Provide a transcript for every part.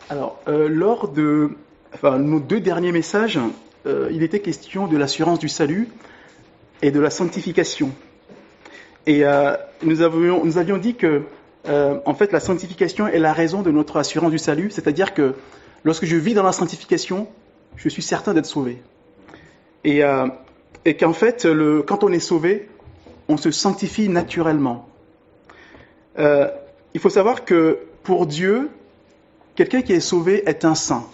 Alors, lors de nos deux derniers messages, il était question de l'assurance du salut et de la sanctification. Et nous avions dit que, en fait, la sanctification est la raison de notre assurance du salut, c'est-à-dire que lorsque je vis dans la sanctification, je suis certain d'être sauvé. Et qu'en fait, quand on est sauvé, on se sanctifie naturellement. Il faut savoir que pour Dieu, quelqu'un qui est sauvé est un saint.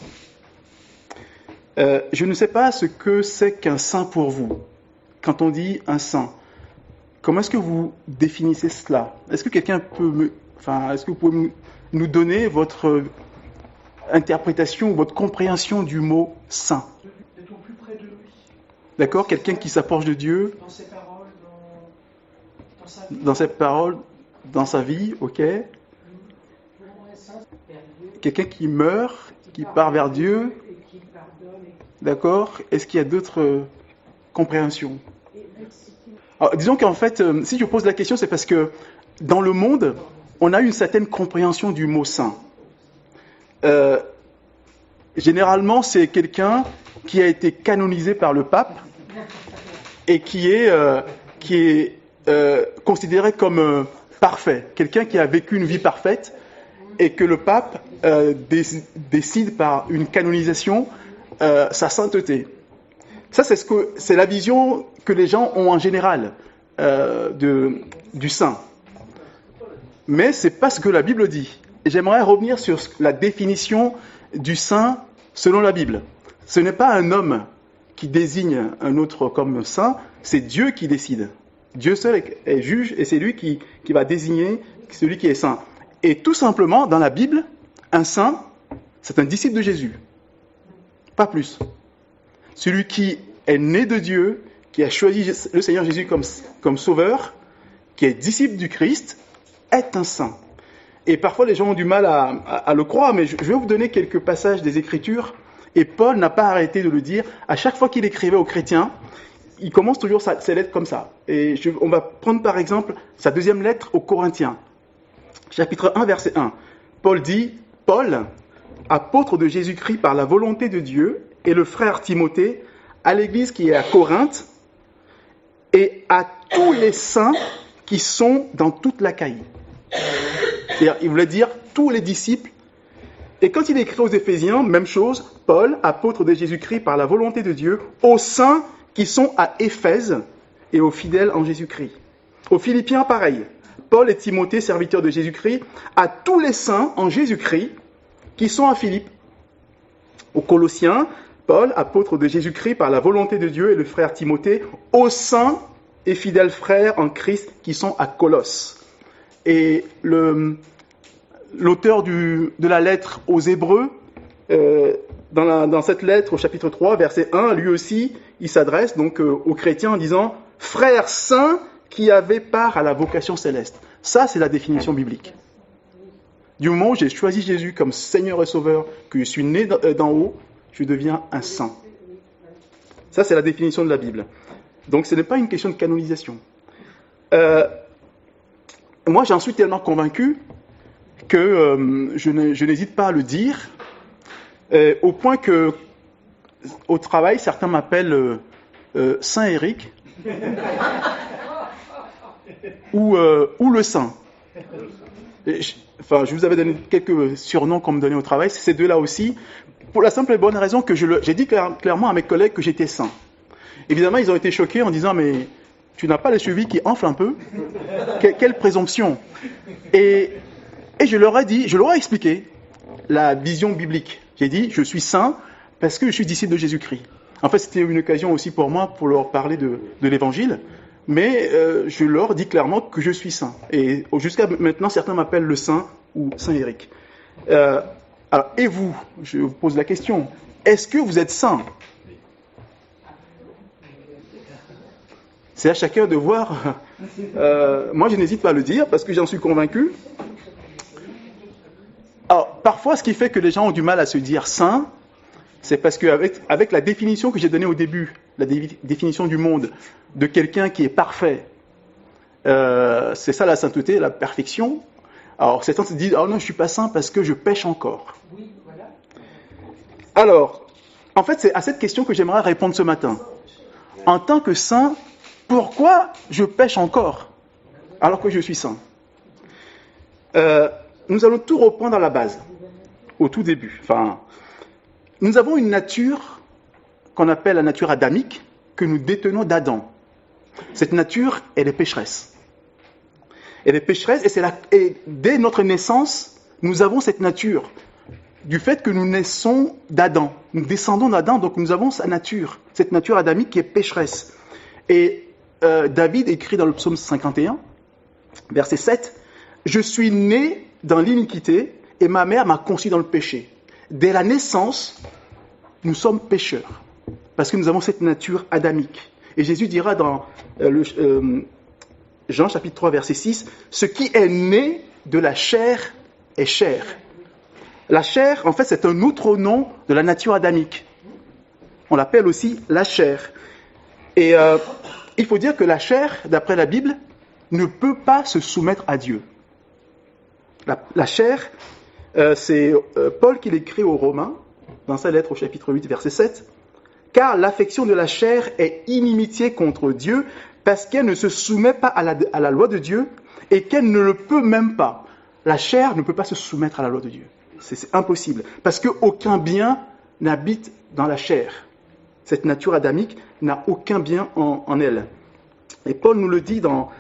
Je ne sais pas ce que c'est qu'un saint pour vous. Quand on dit un saint, comment est-ce que vous définissez cela? Est-ce que quelqu'un peut est-ce que vous pouvez nous donner votre interprétation ou votre compréhension du mot saint? D'être au plus près de lui. D'accord? Quelqu'un qui s'approche de Dieu. Dans ses paroles, dans sa vie. Dans ses paroles, dans sa vie, ok. Quelqu'un qui meurt, qui part vers Dieu. D'accord? Est-ce qu'il y a d'autres compréhensions? Alors, disons qu'en fait, si je pose la question, c'est parce que dans le monde, on a une certaine compréhension du mot saint. Généralement, c'est quelqu'un qui a été canonisé par le pape et qui est considéré comme parfait. Quelqu'un qui a vécu une vie parfaite et que le pape décide par une canonisation sa sainteté. Ça, c'est la vision que les gens ont en général du saint. Mais c'est pas ce que la Bible dit. Et j'aimerais revenir sur la définition du saint selon la Bible. Ce n'est pas un homme qui désigne un autre comme saint, c'est Dieu qui décide. Dieu seul est juge et c'est lui qui va désigner celui qui est saint. Et tout simplement, dans la Bible, un saint, c'est un disciple de Jésus. Pas plus. Celui qui est né de Dieu, qui a choisi le Seigneur Jésus comme sauveur, qui est disciple du Christ, est un saint. Et parfois, les gens ont du mal à le croire, mais je vais vous donner quelques passages des Écritures. Et Paul n'a pas arrêté de le dire. À chaque fois qu'il écrivait aux chrétiens, il commence toujours ses lettres comme ça. Et on va prendre par exemple sa deuxième lettre aux Corinthiens. Chapitre 1, verset 1. Paul dit, « Paul, apôtre de Jésus-Christ par la volonté de Dieu, et le frère Timothée, à l'église qui est à Corinthe, et à tous les saints qui sont dans toute l'Achaïe. » C'est-à-dire, il voulait dire tous les disciples. Et quand il écrit aux Éphésiens, même chose, Paul, apôtre de Jésus-Christ par la volonté de Dieu, aux saints qui sont à Éphèse et aux fidèles en Jésus-Christ. Aux Philippiens, pareil. Paul et Timothée, serviteurs de Jésus-Christ, à tous les saints en Jésus-Christ qui sont à Philippe. Aux Colossiens, Paul, apôtre de Jésus-Christ par la volonté de Dieu, et le frère Timothée, aux saints et fidèles frères en Christ qui sont à Colosse. Et l'auteur de la lettre aux Hébreux, dans cette lettre au chapitre 3, verset 1, lui aussi, il s'adresse donc aux chrétiens en disant « Frères saints qui avaient part à la vocation céleste ». Ça, c'est la définition biblique. Du moment où j'ai choisi Jésus comme Seigneur et Sauveur, que je suis né d'en haut, je deviens un saint. Ça, c'est la définition de la Bible. Donc, ce n'est pas une question de canonisation. Moi, j'en suis tellement convaincu que je n'hésite pas à le dire, au point que, au travail, certains m'appellent Saint Éric ou le Saint. Je vous avais donné quelques surnoms qu'on me donnait au travail, c'est ces deux-là aussi, pour la simple et bonne raison que j'ai dit clairement à mes collègues que j'étais saint. Évidemment, ils ont été choqués en disant « mais tu n'as pas les chevilles qui enflent un peu? Quelle présomption !» Et je leur ai expliqué la vision biblique. J'ai dit « je suis saint parce que je suis disciple de Jésus-Christ ». En fait, c'était une occasion aussi pour moi pour leur parler de l'Évangile. Mais je leur dis clairement que je suis saint. Et jusqu'à maintenant, certains m'appellent le saint ou Saint Éric. Alors, et vous, je vous pose la question, est-ce que vous êtes saint? C'est à chacun de voir. Moi, je n'hésite pas à le dire parce que j'en suis convaincu. Alors, parfois, ce qui fait que les gens ont du mal à se dire saint, c'est parce qu'avec la définition que j'ai donnée au début, la définition du monde, de quelqu'un qui est parfait, c'est ça la sainteté, la perfection. Alors certains se disent « Oh non, je ne suis pas saint parce que je pêche encore. » Oui, voilà. Alors, en fait, c'est à cette question que j'aimerais répondre ce matin. En tant que saint, pourquoi je pêche encore alors que je suis saint? Nous allons tout reprendre à la base, au tout début. Enfin, nous avons une nature qu'on appelle la nature adamique, que nous détenons d'Adam. Cette nature, elle est pécheresse. Elle est pécheresse et dès notre naissance, nous avons cette nature. Du fait que nous naissons d'Adam. Nous descendons d'Adam, donc nous avons sa nature. Cette nature adamique qui est pécheresse. Et David écrit dans le psaume 51, verset 7, « Je suis né dans l'iniquité et ma mère m'a conçu dans le péché. » Dès la naissance, nous sommes pécheurs. Parce que nous avons cette nature adamique. Et Jésus dira dans Jean chapitre 3, verset 6, « Ce qui est né de la chair est chair. » La chair, en fait, c'est un autre nom de la nature adamique. On l'appelle aussi la chair. Et il faut dire que la chair, d'après la Bible, ne peut pas se soumettre à Dieu. La chair, c'est Paul qui l'écrit aux Romains, dans sa lettre au chapitre 8, verset 7, « Car l'affection de la chair est inimitié contre Dieu, parce qu'elle ne se soumet pas à la loi de Dieu, et qu'elle ne le peut même pas. » La chair ne peut pas se soumettre à la loi de Dieu. C'est impossible, parce qu'aucun bien n'habite dans la chair. Cette nature adamique n'a aucun bien en elle. Et Paul nous le dit dans,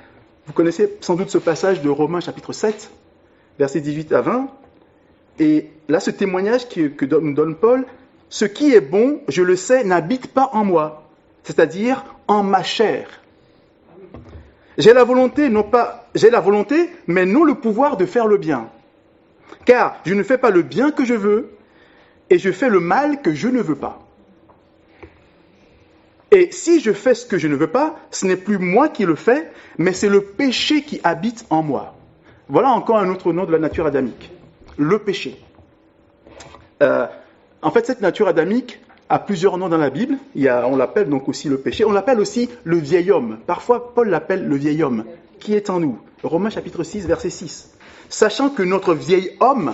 vous connaissez sans doute ce passage de Romains chapitre 7, versets 18 à 20, et là ce témoignage que nous donne Paul, « Ce qui est bon, je le sais, n'habite pas en moi, c'est-à-dire en ma chair. J'ai la volonté, mais non le pouvoir de faire le bien. Car je ne fais pas le bien que je veux, et je fais le mal que je ne veux pas. Et si je fais ce que je ne veux pas, ce n'est plus moi qui le fais, mais c'est le péché qui habite en moi. » Voilà encore un autre nom de la nature adamique, le péché. En fait, cette nature adamique a plusieurs noms dans la Bible. On l'appelle donc aussi le péché. On l'appelle aussi le vieil homme. Parfois, Paul l'appelle le vieil homme, qui est en nous. Romains chapitre 6, verset 6. Sachant que notre vieil homme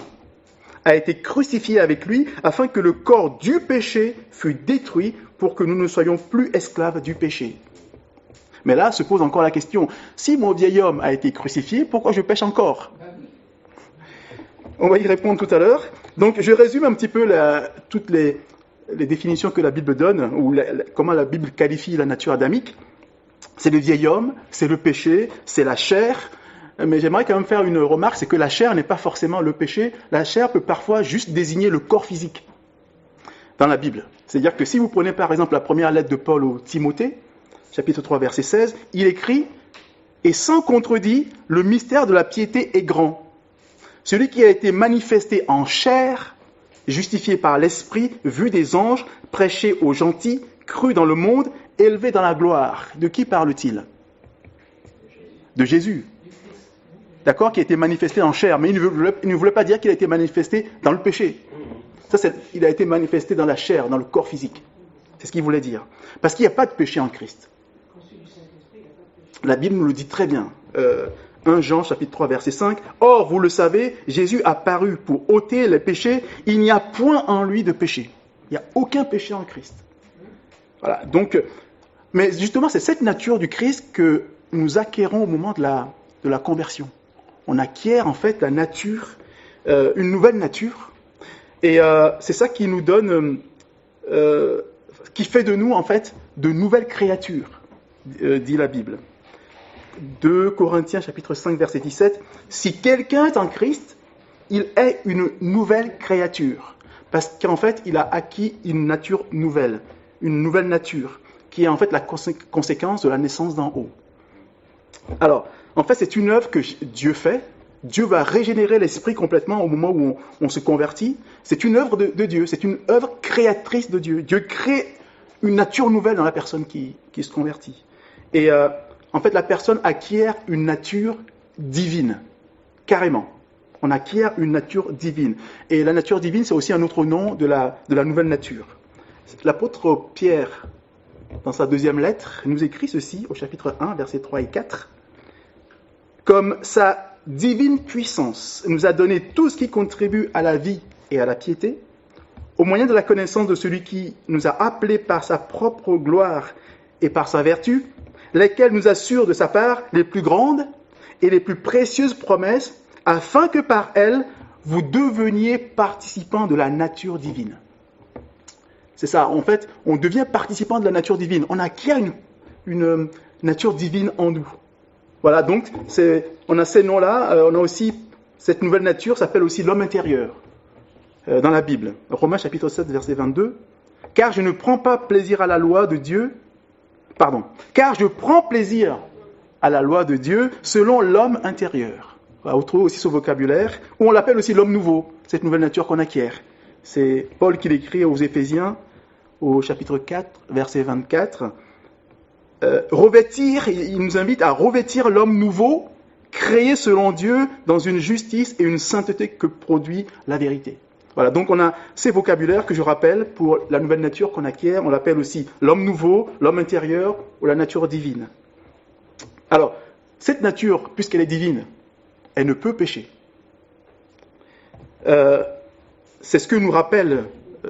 a été crucifié avec lui, afin que le corps du péché fût détruit, pour que nous ne soyons plus esclaves du péché. Mais là se pose encore la question, si mon vieil homme a été crucifié, pourquoi je pêche encore? On va y répondre tout à l'heure. Donc je résume un petit peu toutes les définitions que la Bible donne, ou comment la Bible qualifie la nature adamique. C'est le vieil homme, c'est le péché, c'est la chair. Mais j'aimerais quand même faire une remarque, c'est que la chair n'est pas forcément le péché. La chair peut parfois juste désigner le corps physique dans la Bible. C'est-à-dire que si vous prenez par exemple la première lettre de Paul au Timothée, chapitre 3, verset 16, il écrit « Et sans contredit, le mystère de la piété est grand. Celui qui a été manifesté en chair, justifié par l'Esprit, vu des anges, prêché aux gentils, cru dans le monde, élevé dans la gloire. » De qui parle-t-il? De Jésus. D'accord, qui a été manifesté en chair, mais il ne voulait pas dire qu'il a été manifesté dans le péché. Il a été manifesté dans la chair, dans le corps physique. C'est ce qu'il voulait dire. Parce qu'il n'y a pas de péché en Christ. La Bible nous le dit très bien. 1 Jean chapitre 3 verset 5. « Or, vous le savez, Jésus a paru pour ôter les péchés. Il n'y a point en lui de péché. » Il n'y a aucun péché en Christ. Voilà. Donc, mais justement, c'est cette nature du Christ que nous acquérons au moment de la conversion. On acquiert en fait la nature, une nouvelle nature. Et c'est ça qui nous donne, qui fait de nous en fait de nouvelles créatures, dit la Bible. 2 Corinthiens chapitre 5 verset 17. « Si quelqu'un est en Christ, il est une nouvelle créature. » Parce qu'en fait, il a acquis une nature nouvelle, une nouvelle nature, qui est en fait la conséquence de la naissance d'en haut. Alors, en fait, c'est une œuvre que Dieu fait. Dieu va régénérer l'esprit complètement au moment où on se convertit. C'est une œuvre de Dieu, c'est une œuvre créatrice de Dieu. Dieu crée une nature nouvelle dans la personne qui se convertit. Et en fait, la personne acquiert une nature divine, carrément. On acquiert une nature divine. Et la nature divine, c'est aussi un autre nom de la nouvelle nature. L'apôtre Pierre, dans sa deuxième lettre, nous écrit ceci au chapitre 1, versets 3 et 4. « Comme sa divine puissance nous a donné tout ce qui contribue à la vie et à la piété, au moyen de la connaissance de celui qui nous a appelés par sa propre gloire et par sa vertu, lesquels nous assurent de sa part les plus grandes et les plus précieuses promesses, afin que par elles, vous deveniez participants de la nature divine. C'est ça, en fait, on devient participant de la nature divine. On acquiert une nature divine en nous. Voilà, donc, on a ces noms-là, on a aussi, cette nouvelle nature s'appelle aussi l'homme intérieur, dans la Bible. Romains chapitre 7, verset 22. Car je prends plaisir à la loi de Dieu selon l'homme intérieur. Voilà, on trouve aussi ce vocabulaire, ou on l'appelle aussi l'homme nouveau, cette nouvelle nature qu'on acquiert. C'est Paul qui l'écrit aux Éphésiens, au chapitre 4, verset 24. Il nous invite à revêtir l'homme nouveau, créé selon Dieu dans une justice et une sainteté que produit la vérité. Voilà, donc on a ces vocabulaires que je rappelle pour la nouvelle nature qu'on acquiert. On l'appelle aussi l'homme nouveau, l'homme intérieur ou la nature divine. Alors, cette nature, puisqu'elle est divine, elle ne peut pécher. C'est ce que nous rappelle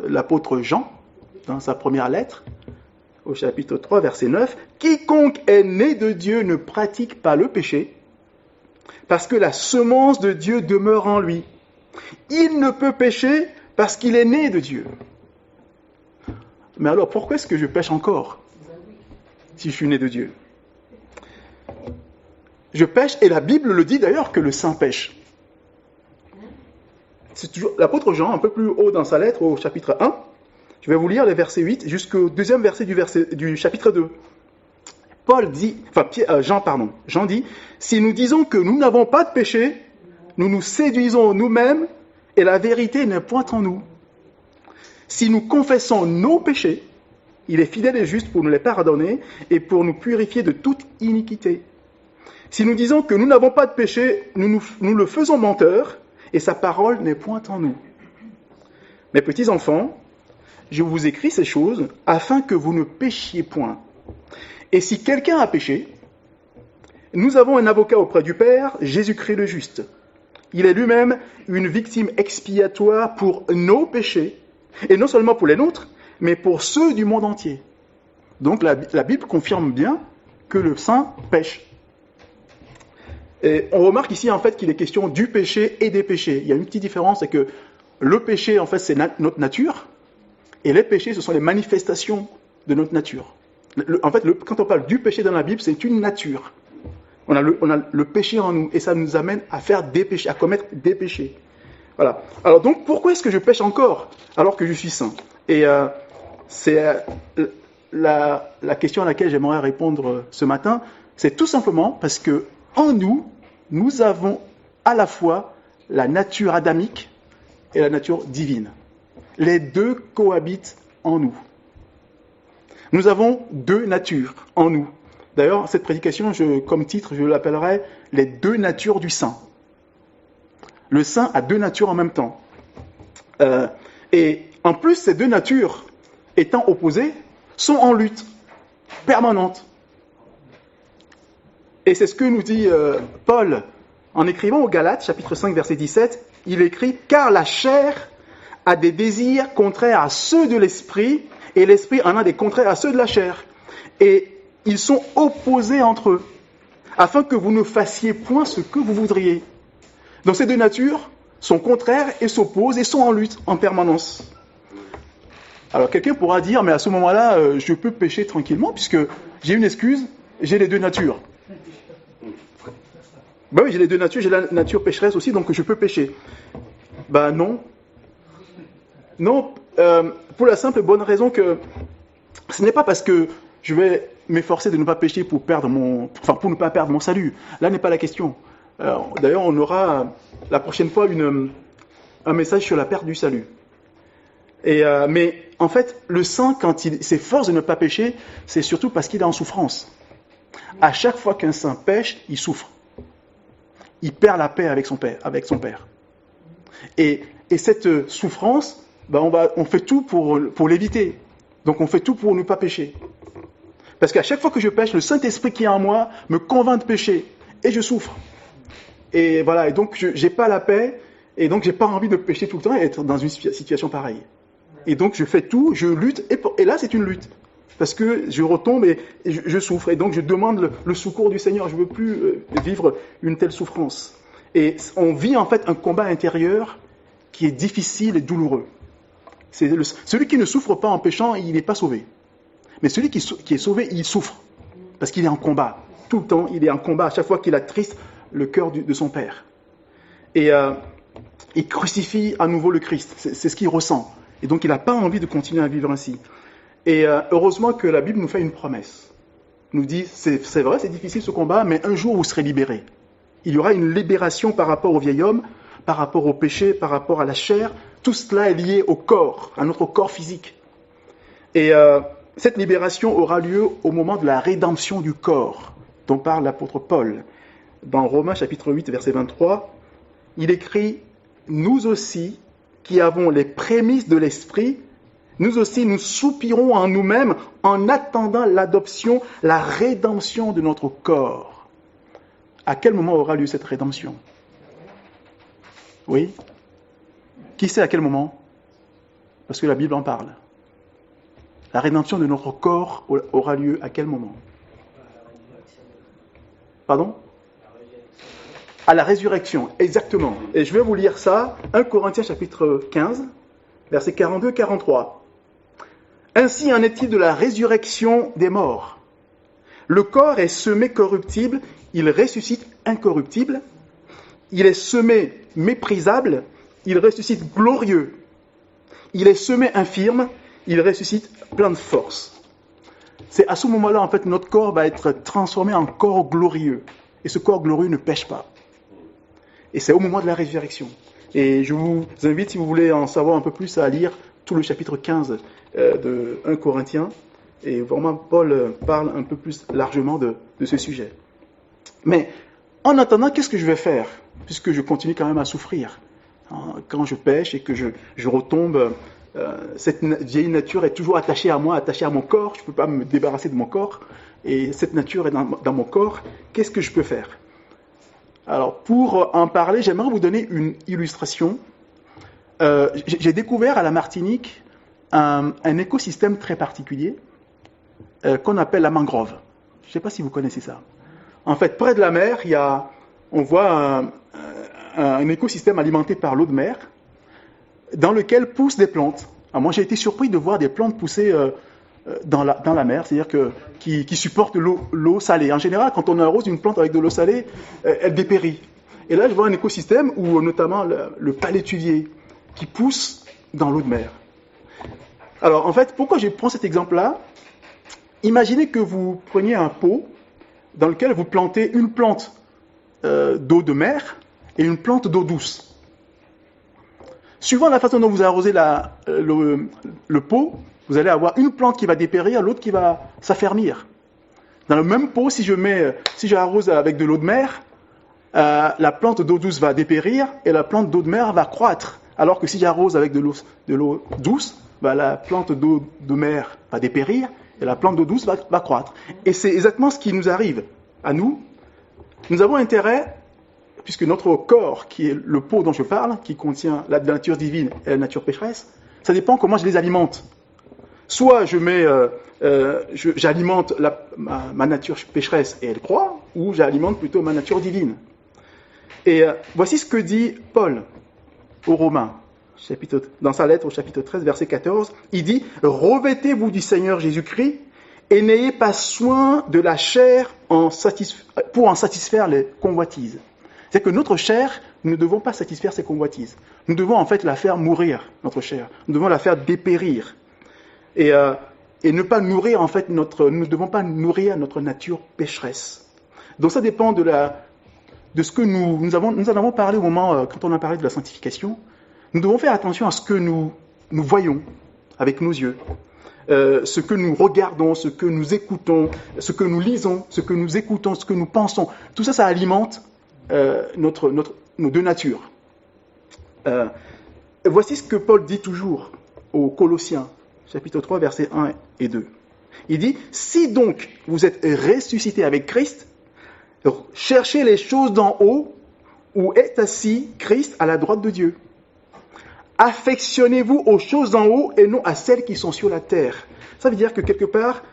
l'apôtre Jean dans sa première lettre, au chapitre 3, verset 9. « Quiconque est né de Dieu ne pratique pas le péché, parce que la semence de Dieu demeure en lui. Il ne peut pécher parce qu'il est né de Dieu. » Mais alors, pourquoi est-ce que je pêche encore si je suis né de Dieu? Je pêche, et la Bible le dit d'ailleurs que le saint pêche. C'est toujours l'apôtre Jean, un peu plus haut dans sa lettre, au chapitre 1. Je vais vous lire les versets 8 jusqu'au deuxième verset du chapitre 2. Jean dit, « Si nous disons que nous n'avons pas de péché, nous nous séduisons nous-mêmes et la vérité n'est point en nous. Si nous confessons nos péchés, il est fidèle et juste pour nous les pardonner et pour nous purifier de toute iniquité. Si nous disons que nous n'avons pas de péché, nous le faisons menteur et sa parole n'est point en nous. Mes petits enfants, je vous écris ces choses afin que vous ne péchiez point. Et si quelqu'un a péché, nous avons un avocat auprès du Père, Jésus-Christ le juste. Il est lui-même une victime expiatoire pour nos péchés, et non seulement pour les nôtres, mais pour ceux du monde entier. » Donc la Bible confirme bien que le saint pêche. Et on remarque ici en fait qu'il est question du péché et des péchés. Il y a une petite différence, c'est que le péché en fait c'est notre nature, et les péchés ce sont les manifestations de notre nature. Quand on parle du péché dans la Bible, c'est une nature. On a le péché en nous, et ça nous amène à faire des péchés, à commettre des péchés. Voilà. Alors donc, pourquoi est-ce que je pêche encore alors que je suis saint? Et c'est la question à laquelle j'aimerais répondre ce matin. C'est tout simplement parce que en nous, nous avons à la fois la nature adamique et la nature divine. Les deux cohabitent en nous. Nous avons deux natures en nous. D'ailleurs, cette prédication, comme titre, je l'appellerai « Les deux natures du saint ». Le saint a deux natures en même temps. Et en plus, ces deux natures, étant opposées, sont en lutte permanente. Et c'est ce que nous dit Paul en écrivant aux Galates, chapitre 5, verset 17. Il écrit « Car la chair a des désirs contraires à ceux de l'esprit, et l'esprit en a des contraires à ceux de la chair. Et ils sont opposés entre eux, afin que vous ne fassiez point ce que vous voudriez. » Donc ces deux natures sont contraires et s'opposent et sont en lutte en permanence. Alors quelqu'un pourra dire, mais à ce moment-là, je peux pécher tranquillement, puisque j'ai une excuse, j'ai les deux natures. Ben oui, j'ai les deux natures, j'ai la nature pécheresse aussi, donc je peux pécher. Ben non. Non, pour la simple et bonne raison que ce n'est pas parce que je vais m'efforcer de ne pas pécher pour ne pas perdre mon salut. Là n'est pas la question. D'ailleurs, on aura la prochaine fois un message sur la perte du salut. Mais en fait, le saint, quand il s'efforce de ne pas pécher, c'est surtout parce qu'il est en souffrance. À chaque fois qu'un saint pêche, il souffre. Il perd la paix avec son Père. Et cette souffrance, on fait tout pour l'éviter. Donc on fait tout pour ne pas pécher. Parce qu'à chaque fois que je pêche, le Saint-Esprit qui est en moi me convainc de pécher. Et je souffre. Et voilà, et donc j'ai pas la paix, et donc j'ai pas envie de pécher tout le temps et être dans une situation pareille. Et donc je fais tout, je lutte, et là c'est une lutte. Parce que je retombe et je souffre. Et donc je demande le secours du Seigneur. Je ne veux plus vivre une telle souffrance. Et on vit en fait un combat intérieur qui est difficile et douloureux. Celui qui ne souffre pas en péchant, il n'est pas sauvé. Mais celui qui est sauvé, il souffre. Parce qu'il est en combat. Tout le temps, il est en combat. À chaque fois qu'il attriste le cœur de son Père. Et il crucifie à nouveau le Christ. C'est ce qu'il ressent. Et donc il n'a pas envie de continuer à vivre ainsi. Et heureusement que la Bible nous fait une promesse. Nous dit, c'est vrai, c'est difficile ce combat, mais un jour vous serez libérés. Il y aura une libération par rapport au vieil homme, par rapport au péché, par rapport à la chair. Tout cela est lié au corps, à notre corps physique. Et cette libération aura lieu au moment de la rédemption du corps, dont parle l'apôtre Paul. Dans Romains chapitre 8, verset 23, il écrit « Nous aussi, qui avons les prémices de l'Esprit, nous aussi, nous soupirons en nous-mêmes en attendant l'adoption, la rédemption de notre corps. » À quel moment aura lieu cette rédemption? Oui? Qui sait à quel moment? Parce que la Bible en parle. La rédemption de notre corps aura lieu à quel moment? Pardon? À la résurrection, exactement. Et je vais vous lire ça, 1 Corinthiens chapitre 15, versets 42-43. Ainsi en est-il de la résurrection des morts. Le corps est semé corruptible, il ressuscite incorruptible. Il est semé méprisable, il ressuscite glorieux. Il est semé infirme, il ressuscite plein de force. C'est à ce moment-là, en fait, notre corps va être transformé en corps glorieux. Et ce corps glorieux ne pêche pas. Et c'est au moment de la résurrection. Et je vous invite, si vous voulez en savoir un peu plus, à lire tout le chapitre 15 de 1 Corinthiens. Et vraiment, Paul parle un peu plus largement de ce sujet. Mais en attendant, qu'est-ce que je vais faire? Puisque je continue quand même à souffrir. Quand je pêche et que je retombe, cette vieille nature est toujours attachée à moi, attachée à mon corps. Je ne peux pas me débarrasser de mon corps. Et cette nature est dans mon corps. Qu'est-ce que je peux faire? Alors, pour en parler, j'aimerais vous donner une illustration. J'ai découvert à la Martinique un écosystème très particulier qu'on appelle la mangrove. Je ne sais pas si vous connaissez ça. En fait, près de la mer, on voit un écosystème alimenté par l'eau de mer dans lequel poussent des plantes. Alors moi, j'ai été surpris de voir des plantes pousser dans la mer, c'est-à-dire qui supportent l'eau salée. En général, quand on arrose une plante avec de l'eau salée, elle dépérit. Et là, je vois un écosystème où notamment le palétuvier qui pousse dans l'eau de mer. Alors, en fait, pourquoi je prends cet exemple-là? Imaginez que vous preniez un pot dans lequel vous plantez une plante d'eau de mer et une plante d'eau douce. Suivant la façon dont vous arrosez le pot, vous allez avoir une plante qui va dépérir, l'autre qui va s'affermir. Dans le même pot, si j'arrose avec de l'eau de mer, la plante d'eau douce va dépérir et la plante d'eau de mer va croître. Alors que si j'arrose avec de l'eau douce, la plante d'eau de mer va dépérir et la plante d'eau douce va croître. Et c'est exactement ce qui nous arrive à nous. Nous avons intérêt, puisque notre corps, qui est le pot dont je parle, qui contient la nature divine et la nature pécheresse, ça dépend comment je les alimente. Soit j'alimente ma nature pécheresse et elle croît, ou j'alimente plutôt ma nature divine. Et voici ce que dit Paul aux Romains, dans sa lettre au chapitre 13, verset 14. Il dit « Revêtez-vous du Seigneur Jésus-Christ et n'ayez pas soin de la chair pour en satisfaire les convoitises. » C'est que notre chair, nous ne devons pas satisfaire ses convoitises. Nous devons en fait la faire mourir, notre chair. Nous devons la faire dépérir. Et ne pas nourrir, en fait, nous ne devons pas nourrir notre nature pécheresse. Donc ça dépend de ce que nous en avons parlé au moment, quand on a parlé de la sanctification. Nous devons faire attention à ce que nous voyons avec nos yeux, ce que nous regardons, ce que nous écoutons, ce que nous lisons, ce que nous écoutons, ce que nous pensons. Tout ça, ça alimente nos deux natures. Voici ce que Paul dit toujours aux Colossiens, chapitre 3, versets 1 et 2. Il dit « Si donc vous êtes ressuscités avec Christ, cherchez les choses d'en haut, où est assis Christ à la droite de Dieu. affectionnez-vous aux choses en haut et non à celles qui sont sur la terre. Ça veut dire que quelque part,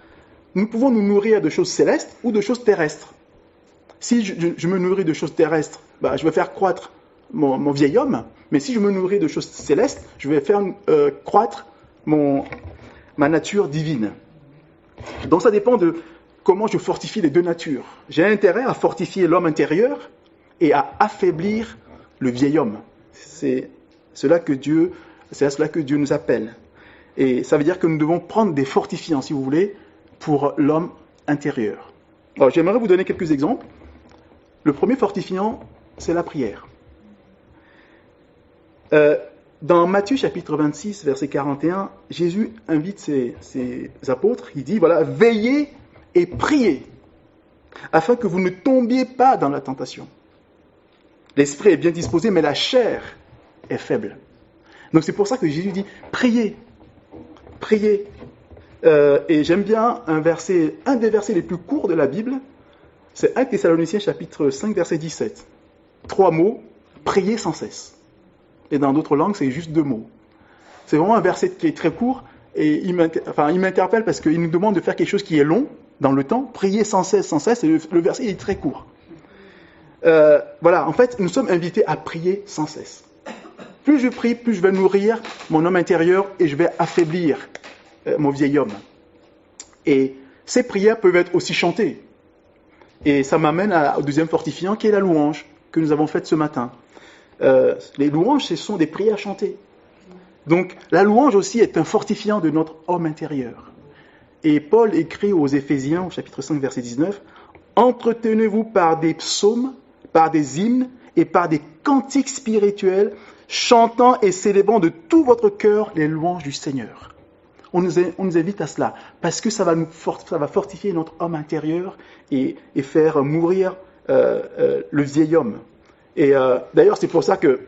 nous pouvons nous nourrir de choses célestes ou de choses terrestres. Si je me nourris de choses terrestres, je vais faire croître mon vieil homme, mais si je me nourris de choses célestes, je vais faire croître ma nature divine. Donc ça dépend de comment je fortifie les deux natures. J'ai intérêt à fortifier l'homme intérieur et à affaiblir le vieil homme. C'est à cela que Dieu nous appelle. Et ça veut dire que nous devons prendre des fortifiants, si vous voulez, pour l'homme intérieur. Alors, j'aimerais vous donner quelques exemples. Le premier fortifiant, c'est la prière. Dans Matthieu chapitre 26, verset 41, Jésus invite ses apôtres, il dit, voilà, veillez et priez, afin que vous ne tombiez pas dans la tentation. L'esprit est bien disposé, mais la chair est faible. Donc c'est pour ça que Jésus dit, priez, priez. Et j'aime bien un des versets les plus courts de la Bible, c'est 1 Thessaloniciens chapitre 5, verset 17. 3 mots, priez sans cesse. Et dans d'autres langues, c'est juste 2 mots. C'est vraiment un verset qui est très court, et il m'interpelle parce qu'il nous demande de faire quelque chose qui est long, dans le temps, prier sans cesse, et le verset est très court. Voilà, en fait, nous sommes invités à prier sans cesse. Plus je prie, plus je vais nourrir mon homme intérieur et je vais affaiblir mon vieil homme. Et ces prières peuvent être aussi chantées. Et ça m'amène au deuxième fortifiant qui est la louange que nous avons faite ce matin. Les louanges, ce sont des prières chantées. Donc la louange aussi est un fortifiant de notre homme intérieur. Et Paul écrit aux Éphésiens, au chapitre 5, verset 19, « Entretenez-vous par des psaumes, par des hymnes et par des cantiques spirituels, chantant et célébrant de tout votre cœur les louanges du Seigneur. » On nous invite à cela, parce que ça va fortifier notre homme intérieur et faire mourir le vieil homme. Et d'ailleurs, c'est pour ça que,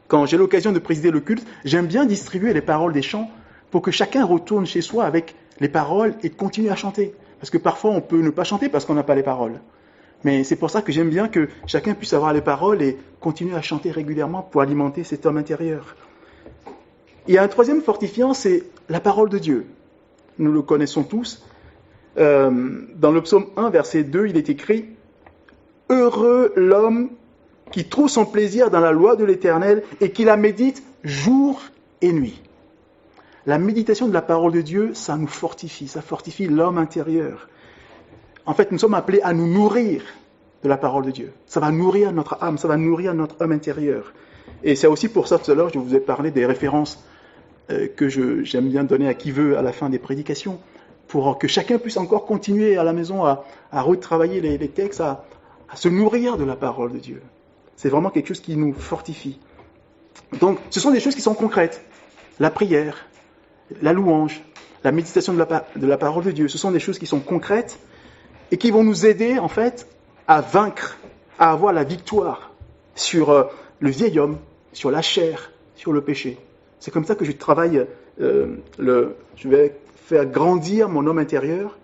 quand j'ai l'occasion de présider le culte, j'aime bien distribuer les paroles des chants pour que chacun retourne chez soi avec les paroles et continue à chanter. Parce que parfois, on peut ne pas chanter parce qu'on n'a pas les paroles. Mais c'est pour ça que j'aime bien que chacun puisse avoir les paroles et continuer à chanter régulièrement pour alimenter cet homme intérieur. Il y a un troisième fortifiant, c'est la parole de Dieu. Nous le connaissons tous. Dans le psaume 1, verset 2, il est écrit « Heureux l'homme qui trouve son plaisir dans la loi de l'Éternel et qui la médite jour et nuit. » La méditation de la parole de Dieu, ça nous fortifie, ça fortifie l'homme intérieur. En fait, nous sommes appelés à nous nourrir de la parole de Dieu. Ça va nourrir notre âme, ça va nourrir notre homme intérieur. Et c'est aussi pour ça, tout à l'heure, je vous ai parlé des références que j'aime bien donner à qui veut à la fin des prédications, pour que chacun puisse encore continuer à la maison à retravailler les textes, à se nourrir de la parole de Dieu. C'est vraiment quelque chose qui nous fortifie. Donc, ce sont des choses qui sont concrètes. La prière, la louange, la méditation de la parole de Dieu, ce sont des choses qui sont concrètes et qui vont nous aider, en fait, à vaincre, à avoir la victoire sur le vieil homme, sur la chair, sur le péché. C'est comme ça que je travaille, je vais faire grandir mon homme intérieur.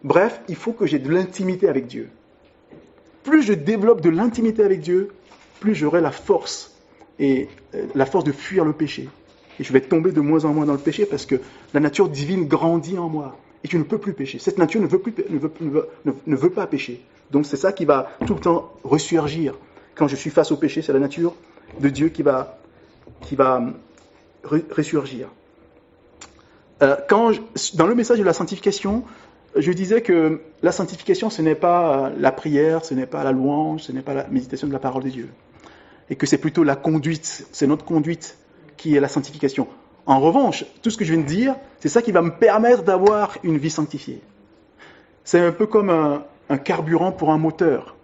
Bref, il faut que j'ai de l'intimité avec Dieu. Plus je développe de l'intimité avec Dieu, plus j'aurai la force, et la force de fuir le péché. Et je vais tomber de moins en moins dans le péché parce que la nature divine grandit en moi. Et je ne peux plus pécher. Cette nature ne veut pas pécher. Donc c'est ça qui va tout le temps ressurgir. Quand je suis face au péché, c'est la nature de Dieu qui va ressurgir. Dans le message de la sanctification, je disais que la sanctification, ce n'est pas la prière, ce n'est pas la louange, ce n'est pas la méditation de la parole de Dieu. Et que c'est plutôt la conduite, c'est notre conduite qui est la sanctification. En revanche, tout ce que je viens de dire, c'est ça qui va me permettre d'avoir une vie sanctifiée. C'est un peu comme un carburant pour un moteur.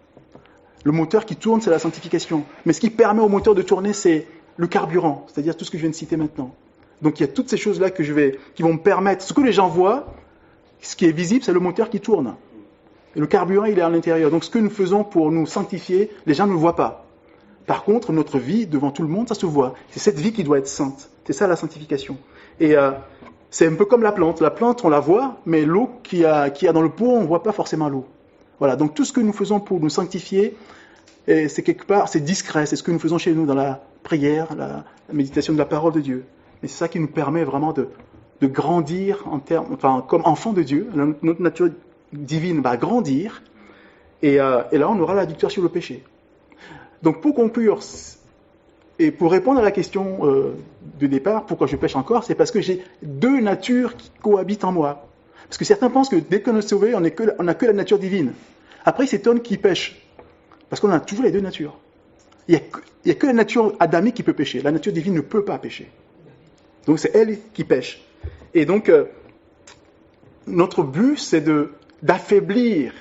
Le moteur qui tourne, c'est la sanctification. Mais ce qui permet au moteur de tourner, c'est le carburant, c'est-à-dire tout ce que je viens de citer maintenant. Donc il y a toutes ces choses-là qui vont me permettre, ce que les gens voient, ce qui est visible, c'est le moteur qui tourne. Et le carburant, il est à l'intérieur. Donc ce que nous faisons pour nous sanctifier, les gens ne le voient pas. Par contre, notre vie, devant tout le monde, ça se voit. C'est cette vie qui doit être sainte. C'est ça la sanctification. Et c'est un peu comme la plante. La plante, on la voit, mais l'eau qu'il y a dans le pot, on ne voit pas forcément l'eau. Voilà, donc tout ce que nous faisons pour nous sanctifier, c'est quelque part, c'est discret. C'est ce que nous faisons chez nous dans la prière, la méditation de la parole de Dieu. Mais c'est ça qui nous permet vraiment de grandir comme enfants de Dieu. Notre nature divine va grandir et là on aura la victoire sur le péché. Donc pour conclure, et pour répondre à la question de départ, pourquoi je pêche encore, c'est parce que j'ai deux natures qui cohabitent en moi. Parce que certains pensent que dès qu'on est sauvé, on n'a que la nature divine. Après, ils s'étonnent qu'ils pêchent. Parce qu'on a toujours les deux natures. Il n'y a que la nature adamique qui peut pécher. La nature divine ne peut pas pécher. Donc c'est elle qui pêche. Et donc, notre but, c'est d'affaiblir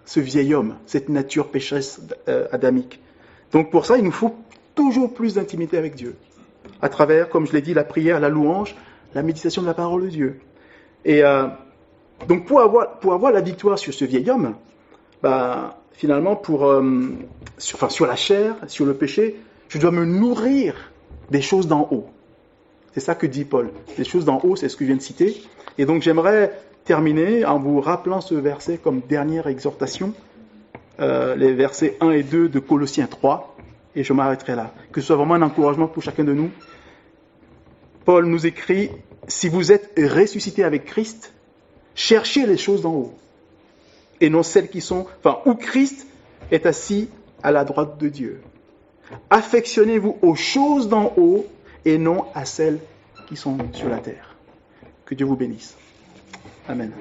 ce vieil homme, cette nature pécheresse adamique. Donc pour ça, il nous faut toujours plus d'intimité avec Dieu. À travers, comme je l'ai dit, la prière, la louange, la méditation de la parole de Dieu. Et donc pour avoir la victoire sur ce vieil homme, finalement, sur la chair, sur le péché, je dois me nourrir des choses d'en haut. C'est ça que dit Paul. Les choses d'en haut, c'est ce que je viens de citer. Et donc j'aimerais terminer en vous rappelant ce verset comme dernière exhortation, les versets 1 et 2 de Colossiens 3, et je m'arrêterai là. Que ce soit vraiment un encouragement pour chacun de nous. Paul nous écrit, « Si vous êtes ressuscité avec Christ, cherchez les choses d'en haut, et non celles qui sont, où Christ est assis à la droite de Dieu. Affectionnez-vous aux choses d'en haut, et non à celles qui sont sur la terre. » Que Dieu vous bénisse. Amen.